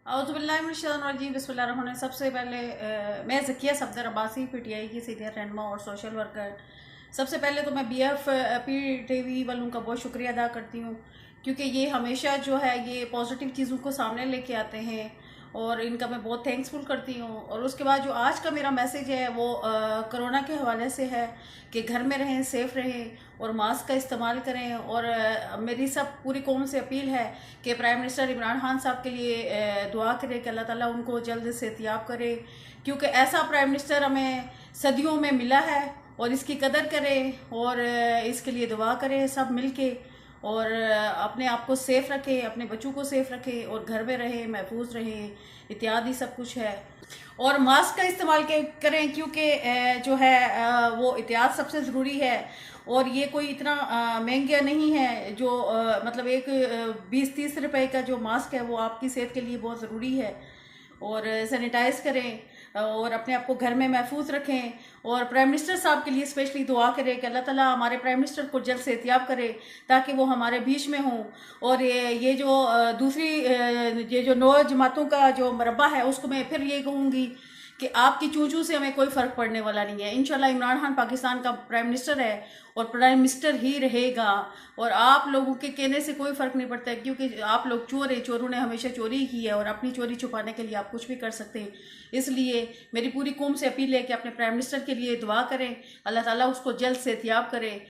औज़ुबिल्लाहिमिनश्शैतानिर्रजीम बिस्मिल्लाहिर्रहमानिर्रहीम। सबसे पहले मैं ज़किया सफदर अब्बासी पीटीआई की सीनियर रहनुमा और सोशल वर्कर। सबसे पहले तो मैं बीएफ पीटीवी वालों का बहुत शुक्रिया अदा करती हूँ, क्योंकि ये हमेशा जो है ये पॉजिटिव चीज़ों को सामने लेके आते हैं और इनका मैं बहुत थैंक्सफुल करती हूँ। और उसके बाद जो आज का मेरा मैसेज है वो कोरोना के हवाले से है कि घर में रहें, सेफ़ रहें और मास्क का इस्तेमाल करें। और मेरी सब पूरी कौम से अपील है कि प्राइम मिनिस्टर इमरान खान साहब के लिए दुआ करें कि अल्लाह ताला उनको जल्द सेहतियाब करे, क्योंकि ऐसा प्राइम मिनिस्टर हमें सदियों में मिला है और इसकी कदर करें और इसके लिए दुआ करें सब मिल के। और अपने आप को सेफ रखें, अपने बच्चों को सेफ रखें और घर में रहें, महफूज रहें, इत्यादि सब कुछ है। और मास्क का इस्तेमाल करें, क्योंकि जो है वो एहतियात सबसे ज़रूरी है। और ये कोई इतना महंगा नहीं है जो मतलब एक 20-30 रुपए का जो मास्क है वो आपकी सेहत के लिए बहुत ज़रूरी है। और सैनिटाइज करें और अपने आप को घर में महफूज रखें। और प्राइम मिनिस्टर साहब के लिए स्पेशली दुआ करें कि अल्लाह ताला हमारे प्राइम मिनिस्टर को जल्द सेहतियाब करे, ताकि वो हमारे बीच में हों। और ये जो दूसरी ये जो नौ जमातों का जो मरबा है उसको मैं फिर ये कहूँगी कि आपकी चूं-चूं से हमें कोई फ़र्क पड़ने वाला नहीं है। इंशाल्लाह इमरान खान पाकिस्तान का प्राइम मिनिस्टर है और प्राइम मिनिस्टर ही रहेगा। और आप लोगों के कहने से कोई फ़र्क नहीं पड़ता है, क्योंकि आप लोग चोर हैं, चोरों ने हमेशा चोरी की है और अपनी चोरी छुपाने के लिए आप कुछ भी कर सकते हैं। इसलिए मेरी पूरी कौम से अपील है कि अपने प्राइम मिनिस्टर के लिए दुआ करें, अल्लाह ताला उसको जल्द सेहतियाब करे।